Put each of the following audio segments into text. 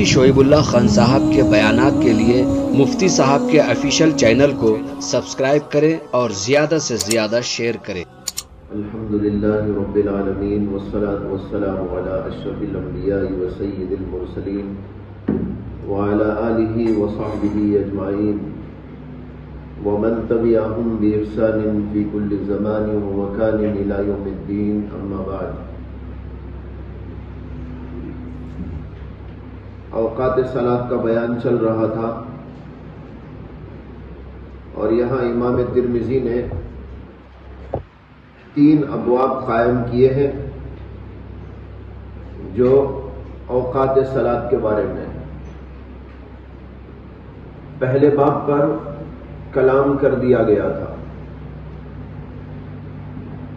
مفتی شعیب اللہ خان صاحب کے بیانات کے لیے مفتی صاحب کے آفیشیل چینل کو سبسکرائب کریں اور زیادہ سے زیادہ شیئر کریں۔ الحمدللہ رب العالمین والصلاة والسلام علی اشرف الانبیاء وسید المرسلین وعلی آلہ وصحبہ اجمعین ومن تبعهم بإحسان فی کل زمان ومکان الی یوم الدین، اما بعد۔ اوقات صلاۃ کا بیان چل رہا تھا اور یہاں امام ترمذی نے 3 ابواب قائم کیے ہیں جو اوقات صلاۃ کے بارے میں۔ پہلے باب پر کلام کر دیا گیا تھا،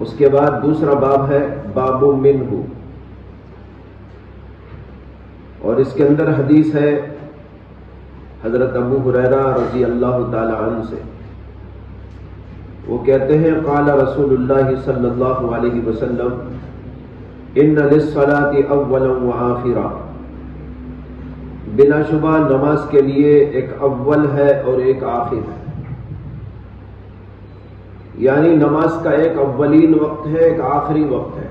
اس کے بعد دوسرا باب ہے باب منہ، اور اس کے اندر حدیث ہے حضرت ابو ہریرہ رضی اللہ تعالی عنہ سے۔ وہ کہتے ہیں قال رسول اللہ صلی اللہ علیہ وسلم ان للصلاة اولا وآخرا، بلا شبہ نماز کے لیے ایک اول ہے اور ایک آخر ہے، یعنی نماز کا ایک اولین وقت ہے، ایک آخری وقت ہے۔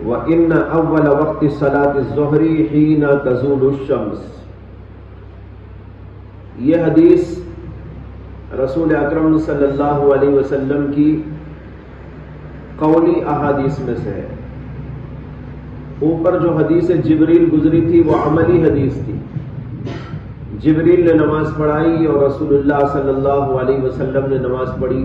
وَإِنَّ أَوَّلَ وَقْتِ صَلَاةِ الظُّهْرِ حِينَ تَزُولُ الشَّمْسُ۔ یہ حدیث رسول اکرم صلی اللہ علیہ وسلم کی قولی احادیث میں سے ہے۔ اوپر جو حدیث جبریل گزری تھی وہ عملی حدیث تھی، جبریل نے نماز پڑھائی اور رسول اللہ صلی اللہ علیہ وسلم نے نماز پڑھی،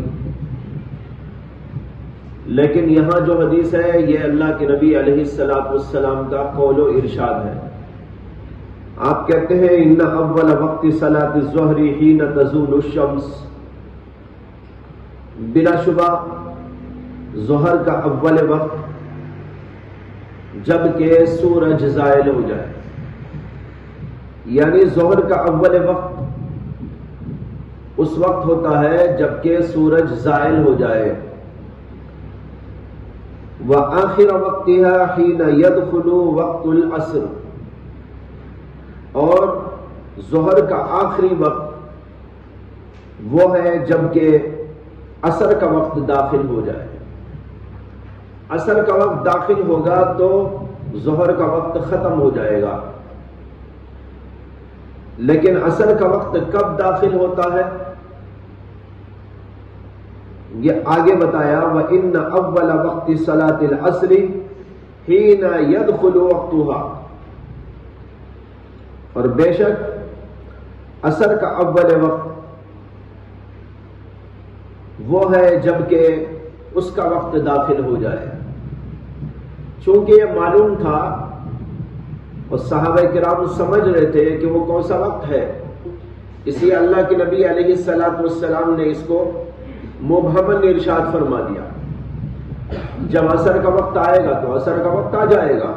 لیکن یہاں جو حدیث ہے یہ اللہ کے نبی علیہ السلام کا قول و ارشاد ہے۔ آپ کہتے ہیں ان اول وقت صلاۃ الظہر حین تزول الشمس، بلا شبہ ظہر کا اول وقت جب کہ سورج زائل ہو جائے، یعنی ظہر کا اول وقت اس وقت ہوتا ہے جب کہ سورج زائل ہو جائے۔ وآخر وقتها حين يدخل وقت العصر، اور ظہر کا آخری وقت وہ ہے جب کہ عصر کا وقت داخل ہو جائے۔ عصر کا وقت داخل ہوگا تو ظہر کا وقت ختم ہو جائے گا، لیکن عصر کا وقت کب داخل ہوتا ہے یہ آگے بتایا۔ وَإِنَّ أَوَّلَ وَقْتِ صَلَاةِ الْعَصْرِ حِينَ يَدْخُلُ وَقْتُهَا، اور بے شک عصر کا اول وقت وہ ہے جب کہ اس کا وقت داخل ہو جائے۔ چونکہ یہ معلوم تھا اور صحابہ کرام سمجھ رہے تھے کہ وہ کون سا وقت ہے، اس لیے اللہ کے نبی علیہ السلام نے اس کو مبہماً ارشاد فرما دیا، جب عصر کا وقت آئے گا تو عصر کا وقت آ جائے گا،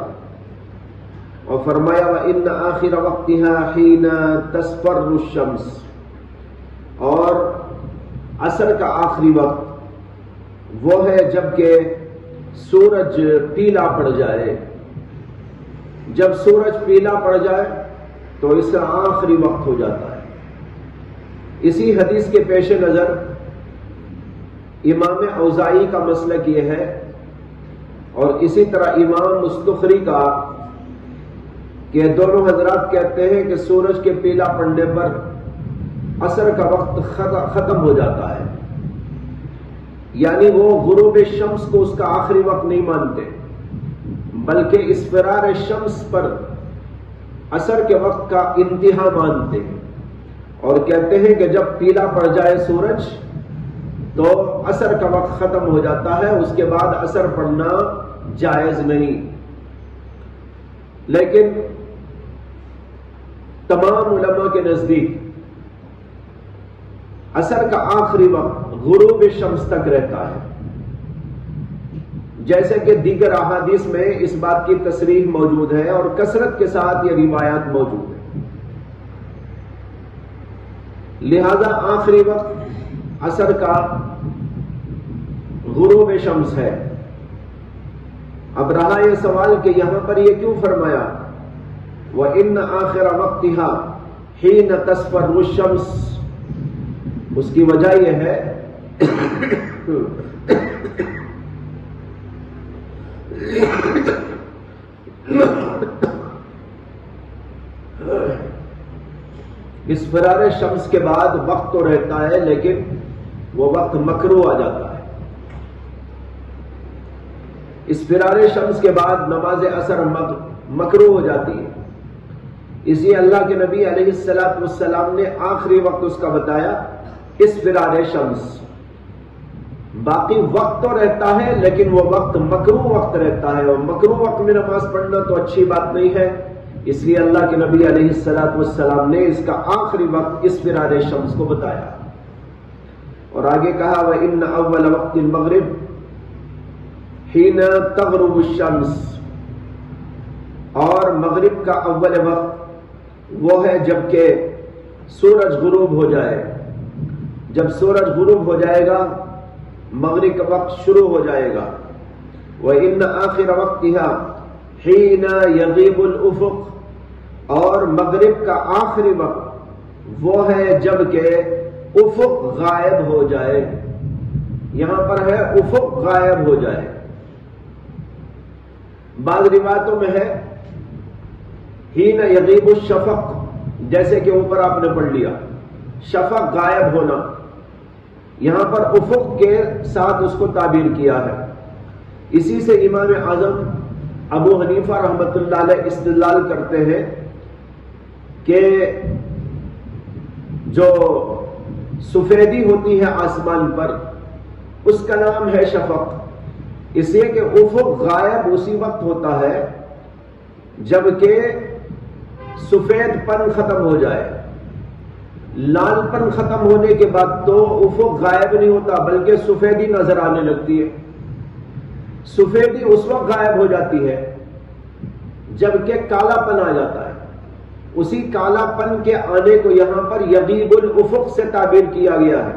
اور فرمایا وَإِنَّ آخِرَ وَقْتِهَا حِينَ تَصْفَرُّ الشَّمْسُ، اور عصر کا آخری وقت وہ ہے جب کہ سورج پیلا پڑ جائے۔ جب سورج پیلا پڑ جائے تو اس کا آخری وقت ہو جاتا ہے۔ اسی حدیث کے پیش نظر امام اوزاعی کا مسلک یہ ہے، اور اسی طرح امام مستخری کا، کہ دونوں حضرات کہتے ہیں کہ سورج کے پیلا پڑنے پر عصر کا وقت ختم ہو جاتا ہے، یعنی وہ غروب شمس کو اس کا آخری وقت نہیں مانتے، بلکہ اصفرار شمس پر عصر کے وقت کا انتہا مانتے ہیں، اور کہتے ہیں کہ جب پیلا پڑ جائے سورج تو عصر کا وقت ختم ہو جاتا ہے، اس کے بعد عصر پڑھنا جائز نہیں۔ لیکن تمام علماء کے نزدیک عصر کا آخری وقت غروب شمس تک رہتا ہے، جیسے کہ دیگر احادیث میں اس بات کی تصریح موجود ہے اور کثرت کے ساتھ یہ روایات موجود ہیں۔ لہذا آخری وقت عصر کا غروب شمس ہے۔ اب رہا یہ سوال کہ یہاں پر یہ کیوں فرمایا وَإِنَّ آخِرَ وَقْتِهَا حِينَ تَصْفَرُّ الشَّمْسُ، اس کی وجہ یہ ہے اصفرار شمس کے بعد وقت تو رہتا ہے لیکن وہ وقت مکروہ آ جاتا ہے۔ اصفرار شمس کے بعد نماز عصر مکروہ ہو جاتی ہے، اس لیے اللہ کے نبی علیہ السلام نے آخری وقت اس کا بتایا اصفرار شمس۔ باقی وقت تو رہتا ہے لیکن وہ وقت مکروہ وقت رہتا ہے، اور مکروہ وقت میں نماز پڑھنا تو اچھی بات نہیں ہے، اس لیے اللہ کے نبی علیہ السلام نے اس کا آخری وقت اصفرار شمس کو بتایا۔ اور آگے کہا وَإِنَّ أَوَّلَ وَقْتِ الْمَغْرِبِ حِينَ تَغْرُبُ الشَّمْسُ، اور مغرب کا اول وقت وہ ہے جب کہ سورج غروب ہو جائے۔ جب سورج غروب ہو جائے گا مغرب کا وقت شروع ہو جائے گا۔ وَإِنَّ آخِرَ وَقْتِهَا حِينَ يَغِيبُ الْأُفُقُ، اور مغرب کا آخری وقت وہ ہے جب کہ افق غائب ہو جائے۔ یہاں پر ہے افق غائب ہو جائے، بعض روایتوں میں ہے حین یغیب الشفق، جیسے کہ اوپر آپ نے پڑھ لیا شفق غائب ہونا، یہاں پر افق کے ساتھ اس کو تعبیر کیا ہے۔ اسی سے امام اعظم ابو حنیفہ رحمۃ اللہ علیہ استدلال کرتے ہیں کہ جو سفیدی ہوتی ہے آسمان پر اس کا نام ہے شفق، اس لیے کہ افق غائب اسی وقت ہوتا ہے جبکہ سفید پن ختم ہو جائے۔ لال پن ختم ہونے کے بعد تو افق غائب نہیں ہوتا بلکہ سفیدی نظر آنے لگتی ہے۔ سفیدی اس وقت غائب ہو جاتی ہے جبکہ کالا پن آ جاتا ہے۔ اسی کالا پن کے آنے کو یہاں پر یغیب الافق سے تعبیر کیا گیا ہے،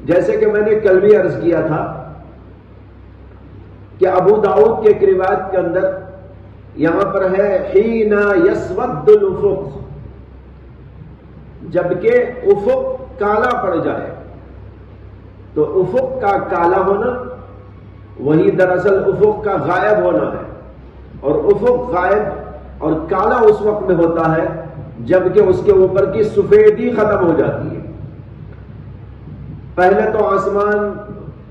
جیسے کہ میں نے کل بھی عرض کیا تھا کہ ابو داؤد کے ایک روایت کے اندر یہاں پر ہے حین یسود الافق، جبکہ افق کالا پڑ جائے۔ تو افق کا کالا ہونا وہی دراصل افق کا غائب ہونا ہے، اور افق غائب اور کالا اس وقت میں ہوتا ہے جبکہ اس کے اوپر کی سفیدی ختم ہو جاتی ہے۔ پہلے تو آسمان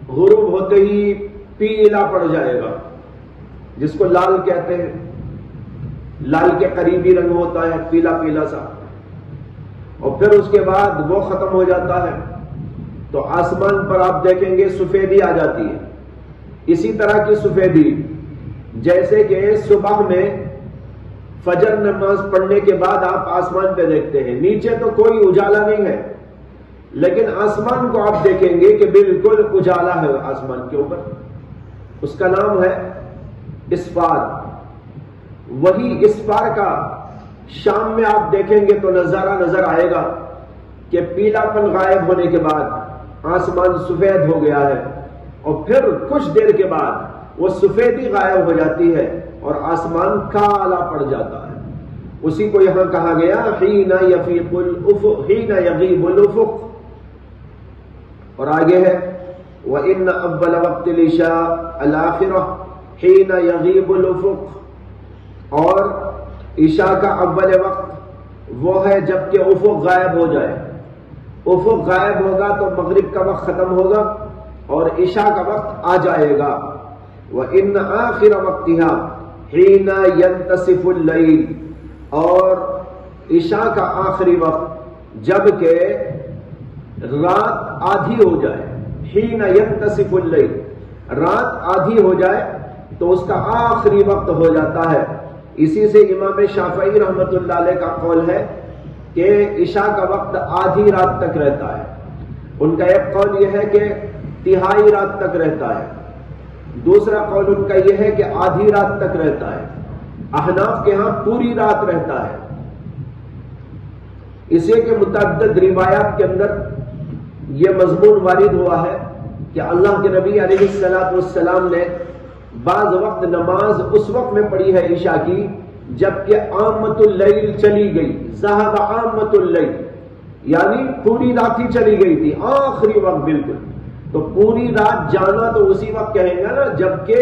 غروب ہوتے ہی پیلا پڑ جائے گا، جس کو لال کہتے ہیں، لال کے قریبی رنگ ہوتا ہے پیلا پیلا سا، اور پھر اس کے بعد وہ ختم ہو جاتا ہے تو آسمان پر آپ دیکھیں گے سفیدی آ جاتی ہے۔ اسی طرح کی سفیدی جیسے کہ صبح میں فجر نماز پڑھنے کے بعد آپ آسمان پہ دیکھتے ہیں، نیچے تو کوئی اجالا نہیں ہے لیکن آسمان کو آپ دیکھیں گے کہ بالکل اجالا ہے آسمان کے اوپر، اس کا نام ہے اسفار۔ وہی اسفار کا شام میں آپ دیکھیں گے تو نظارہ نظر آئے گا کہ پیلا پن غائب ہونے کے بعد آسمان سفید ہو گیا ہے، اور پھر کچھ دیر کے بعد وہ سفیدی غائب ہو جاتی ہے اور آسمان کالا پڑ جاتا ہے۔ اسی کو یہاں کہا گیا حین یفیق الافق، حین یغیب الافق۔ اور آگے ہے وَإِنَّ أَوَّلَ وَقْتِ الْعِشَاءِ الْآخِرَةِ حِينَ يَغِيبُ الْأُفُقُ، اور عشاء کا اول وقت وہ ہے جب کہ افق غائب ہو جائے۔ افق غائب ہوگا تو مغرب کا وقت ختم ہوگا اور عشاء کا وقت آ جائے گا۔ وَإِنَّ آخِرَ وَقْتِهَا حِينَ يَنْتَصِفُ اللَّيْلُ، اور عشاء کا آخری وقت جب کہ رات آدھی ہو جائے، حین ينتصف اللیل، رات آدھی ہو جائے تو اس کا آخری وقت ہو جاتا ہے۔ اسی سے امام شافعی رحمۃ اللہ علیہ کا قول ہے کہ عشاء کا وقت آدھی رات تک رہتا ہے۔ ان کا ایک قول یہ ہے کہ تہائی رات تک رہتا ہے، دوسرا قول ان کا یہ ہے کہ آدھی رات تک رہتا ہے۔ احناف کے ہاں پوری رات رہتا ہے، اسے کہ متعدد روایات کے اندر یہ مضمون وارد ہوا ہے کہ اللہ کے نبی علیہ السلام نے بعض وقت نماز اس وقت میں پڑھی ہے عشاء کی جبکہ عامت اللیل چلی گئی، ذہب عامت اللیل یعنی پوری رات ہی چلی گئی تھی، آخری وقت بالکل. تو پوری رات جانا تو اسی وقت کہیں گا نا جبکہ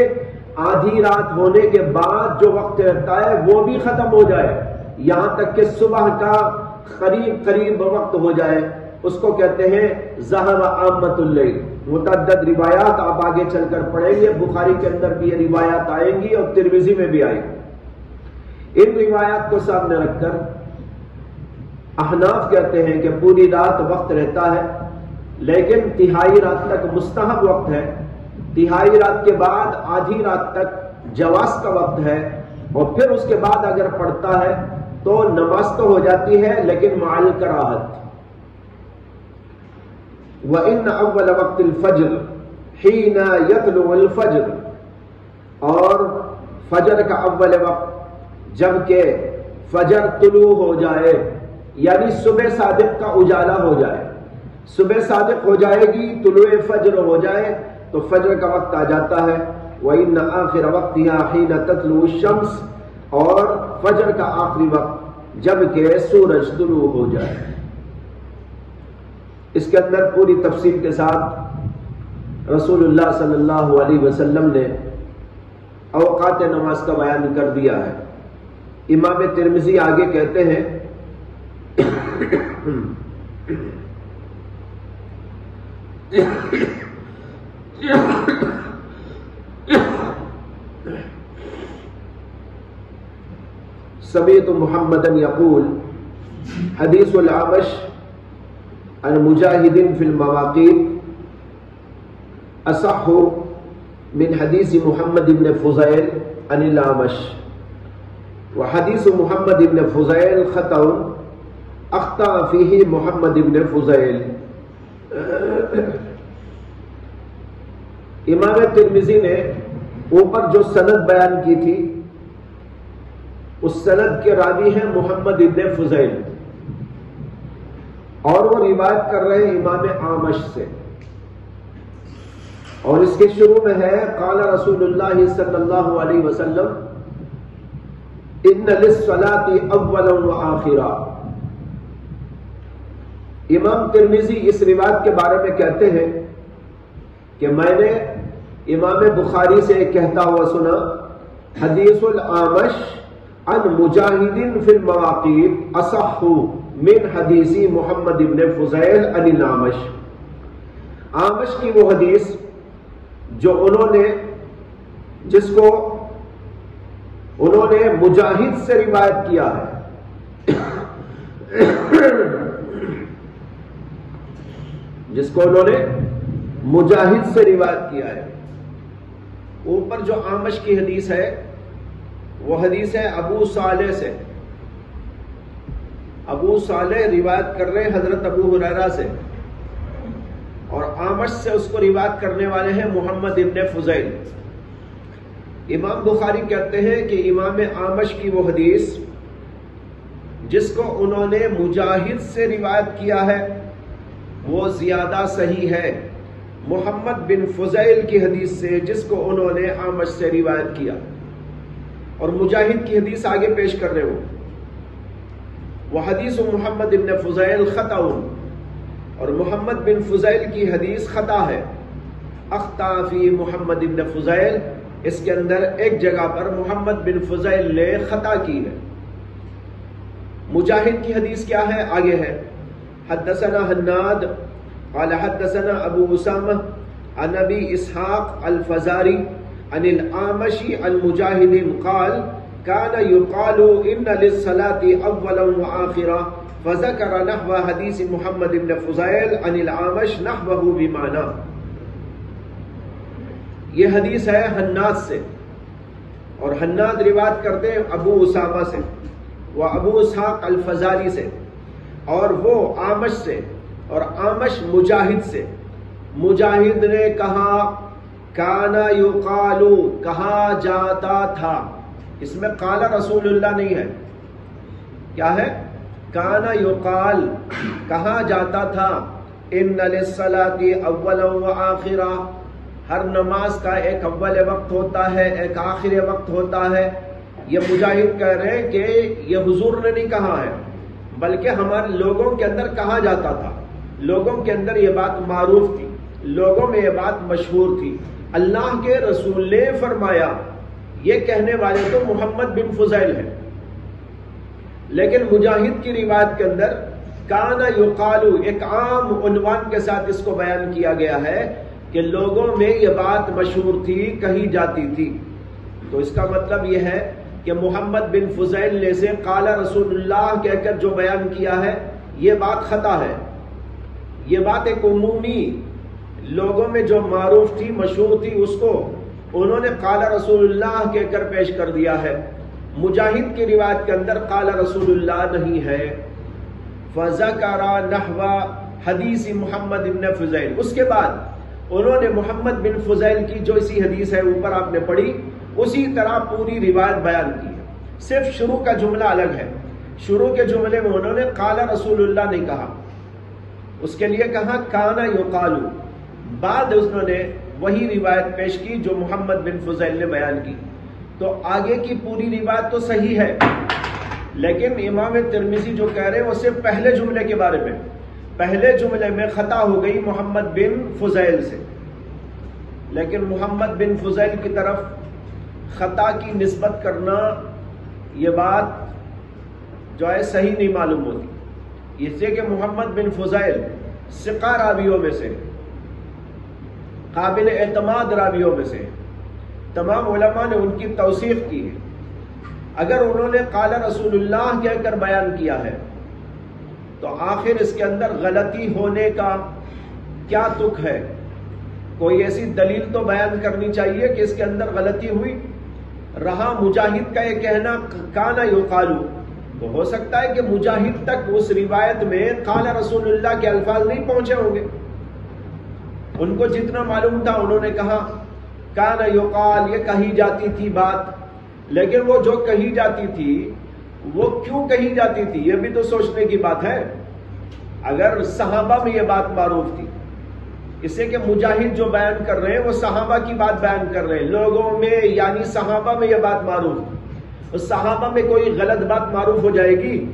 آدھی رات ہونے کے بعد جو وقت رہتا ہے وہ بھی ختم ہو جائے، یہاں تک کہ صبح کا قریب قریب وقت ہو جائے، اس کو کہتے ہیں ذہب عامت اللیل. متعدد روایات آپ آگے چل کر پڑھیں گے، بخاری کے اندر بھی یہ روایات آئیں گی اور ترمذی میں بھی آئیں گی. ان روایات کو سامنے رکھ کر احناف کہتے ہیں کہ پوری رات وقت رہتا ہے، لیکن تہائی رات تک مستحب وقت ہے، تہائی رات کے بعد آدھی رات تک جواز کا وقت ہے، اور پھر اس کے بعد اگر پڑھتا ہے تو نماز تو ہو جاتی ہے لیکن مع الکراہت. وَإِنَّ أَوَّلَ وَقْتِ الْفَجْرِ حِينَ يَطْلُعُ الْفَجْرِ، اور فجر کا اول وقت جبکہ فجر طلوع ہو جائے، یعنی صبح صادق کا اجالا ہو جائے، صبح صادق ہو جائے گی، طلوع فجر ہو جائے تو فجر کا وقت آ جاتا ہے. وَإِنَّ آخِرَ وَقْتِهَا حِينَ تَطْلُعُ الشَّمْسُ، اور فجر کا آخری وقت جبکہ سورج طلوع ہو جائے. اس کے اندر پوری تفصیل کے ساتھ رسول اللہ صلی اللہ علیہ وسلم نے اوقات نماز کا بیان کر دیا ہے. امام ترمذی آگے کہتے ہیں سمیعت محمدا یقول حدیث العامش عن مجاہد فی المواقیت اصح من حدیث محمد بن فضیل عن العامش، وحدیث محمد بن فضیل خطأ اخطأ فیہ محمد بن فضیل. امام ترمذی نے اوپر جو سند بیان کی تھی اس سند کے راوی ہیں محمد بن فضیل، اور وہ روایت کر رہے ہیں امام اعمش سے، اور اس کے شروع میں ہے قال رسول اللہ صلی اللہ علیہ وسلم ان للصلاة اولا وآخرا. امام ترمذی اس روایت کے بارے میں کہتے ہیں کہ میں نے امام بخاری سے کہتا ہوا سنا حدیث العامش عن مجاہد فی المواقیت اصح من حدیث محمد بن فضیل عن العامش. عامش کی وہ حدیث جو جس کو انہوں نے مجاہد سے روایت کیا ہے، جس کو انہوں نے مجاہد سے روایت کیا ہے. اوپر جو عامش کی حدیث ہے وہ حدیث ہے ابو صالح سے. ابو صالح روایت کر رہے ہیں حضرت ابو ہریرہ سے، اور عامش سے اس کو روایت کرنے والے ہیں محمد ابن فضیل. امام بخاری کہتے ہیں کہ امام عامش کی وہ حدیث جس کو انہوں نے مجاہد سے روایت کیا ہے وہ زیادہ صحیح ہے محمد بن فضیل کی حدیث سے جس کو انہوں نے عامش سے روایت کیا. اور مجاہد کی حدیث آگے پیش کر رہے ہو، وہ حدیث محمد بن فضیل خطأ، اور محمد بن فضیل کی حدیث خطا ہے. اخطا فی محمد بن فضیل، اس کے اندر ایک جگہ پر محمد بن فضیل نے خطا کی ہے. مجاہد کی حدیث کیا ہے؟ آگے ہے حدثنا حناد قال حدثنا ابو اسامہ عن ابی اسحاق الفزاری عن العامش عن مجاہد قال كان يقال ان للصلاة اولا واخرا فذكر نحو حدیث محمد بن فضیل عن العامش نحوه بمعنى. یہ حدیث ہے حناد سے، اور حناد روایت کرتے ہیں ابو اسامہ سے، وہ ابو اسحاق الفزاری سے، اور وہ عامش سے، اور عامش مجاہد سے. مجاہد نے کہا کانا یقالو، کہا جاتا تھا. اس میں قال رسول اللہ نہیں ہے، کیا ہے؟ کانا یقال، کہا جاتا تھا ان للصلاة اولا وآخرا، ہر نماز کا ایک اول وقت ہوتا ہے ایک آخر وقت ہوتا ہے. یہ مجاہد کہہ رہے ہیں کہ یہ حضور نے نہیں کہا ہے، بلکہ ہمارے لوگوں کے اندر کہا جاتا تھا، لوگوں کے اندر یہ بات معروف تھی، لوگوں میں یہ بات مشہور تھی، اللہ کے رسول نے فرمایا۔ یہ کہنے والے تو محمد بن فضیل ہیں، لیکن مجاہد کی روایت کے اندر کانا یقالو ایک عام عنوان کے ساتھ اس کو بیان کیا گیا ہے کہ لوگوں میں یہ بات مشہور تھی، کہی جاتی تھی۔ تو اس کا مطلب یہ ہے کہ محمد بن فضیل نے سے قال رسول اللہ کہہ کر جو بیان کیا ہے یہ بات خطا ہے، یہ بات ایک عمومی لوگوں میں جو معروف تھی، مشہور تھی، اس کو انہوں نے قال رسول اللہ کہہ کر پیش کر دیا ہے۔ مجاہد کی روایت کے اندر قال رسول اللہ نہیں ہے۔ فذکر نحو حدیث محمد بن فضیل، اس کے بعد انہوں نے محمد بن فضیل کی جو اسی حدیث ہے اوپر آپ نے پڑھی، اسی طرح پوری روایت بیان کی ہے، صرف شروع کا جملہ الگ ہے۔ شروع کے جملے میں انہوں نے قال رسول اللہ نہیں کہا، اس کے لیے کہا کانا یقالو، بعد انہوں نے وہی روایت پیش کی جو محمد بن فضیل نے بیان کی۔ تو آگے کی پوری روایت تو صحیح ہے، لیکن امام ترمذی جو کہہ رہے ہیں وہ صرف پہلے جملے کے بارے میں، پہلے جملے میں خطا ہو گئی محمد بن فضیل سے، لیکن محمد بن فضیل کی طرف خطا کی نسبت کرنا یہ بات جو ہے صحیح نہیں معلوم ہوتی، اس لیے کہ محمد بن فضیل ثقہ راویوں میں سے، قابل اعتماد راویوں میں سے، تمام علماء نے ان کی توثیق کی ہے۔ اگر انہوں نے قال رسول اللہ کہہ کر بیان کیا ہے تو آخر اس کے اندر غلطی ہونے کا کیا تک ہے؟ کوئی ایسی دلیل تو بیان کرنی چاہیے کہ اس کے اندر غلطی ہوئی۔ رہا مجاہد کا یہ کہنا کانا یقالو، تو ہو سکتا ہے کہ مجاہد تک اس روایت میں قال رسول اللہ کے الفاظ نہیں پہنچے ہوں گے، ان کو جتنا معلوم تھا انہوں نے کہا کانا یقال، یہ کہی جاتی تھی بات، لیکن وہ جو کہی جاتی تھی وہ کیوں کہی جاتی تھی یہ بھی تو سوچنے کی بات ہے۔ اگر صحابہ میں یہ بات معروف تھی، اس سے کہ مجاہد جو بیان کر رہے ہیں وہ صحابہ کی بات بیان کر رہے ہیں، لوگوں میں یعنی صحابہ میں یہ بات معروف تھی، اس صحابہ میں کوئی غلط بات معروف ہو جائے گی؟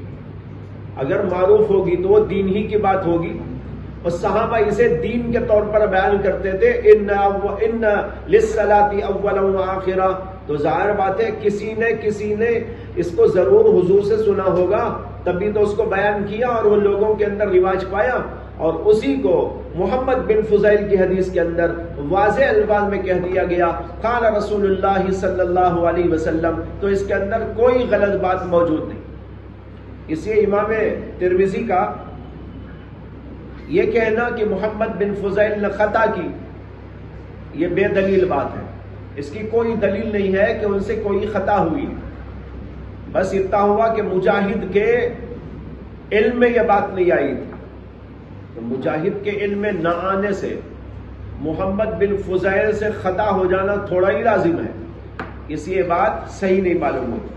اگر معروف ہوگی تو وہ دین ہی کی بات ہوگی، اور صحابہ اسے دین کے طور پر بیان کرتے تھے، ان للصلاۃ اولا وآخرا، تو ظاہر بات ہے کسی نے اس کو ضرور حضور سے سنا ہوگا، تبھی تو اس کو بیان کیا اور وہ لوگوں کے اندر رواج پایا، اور اسی کو محمد بن فضیل کی حدیث کے اندر واضح الفاظ میں کہہ دیا گیا قال رسول اللہ صلی اللہ علیہ وسلم، تو اس کے اندر کوئی غلط بات موجود نہیں۔ اس لیے امام ترمذی کا یہ کہنا کہ محمد بن فضیل نے خطا کی، یہ بے دلیل بات ہے، اس کی کوئی دلیل نہیں ہے کہ ان سے کوئی خطا ہوئی، بس اتنا ہوا کہ مجاہد کے علم میں یہ بات نہیں آئی تھی، تو مجاہد کے علم میں نہ آنے سے محمد بن فضیل سے خطا ہو جانا تھوڑا ہی لازم ہے، اس لیے بات صحیح نہیں معلوم ہوتی۔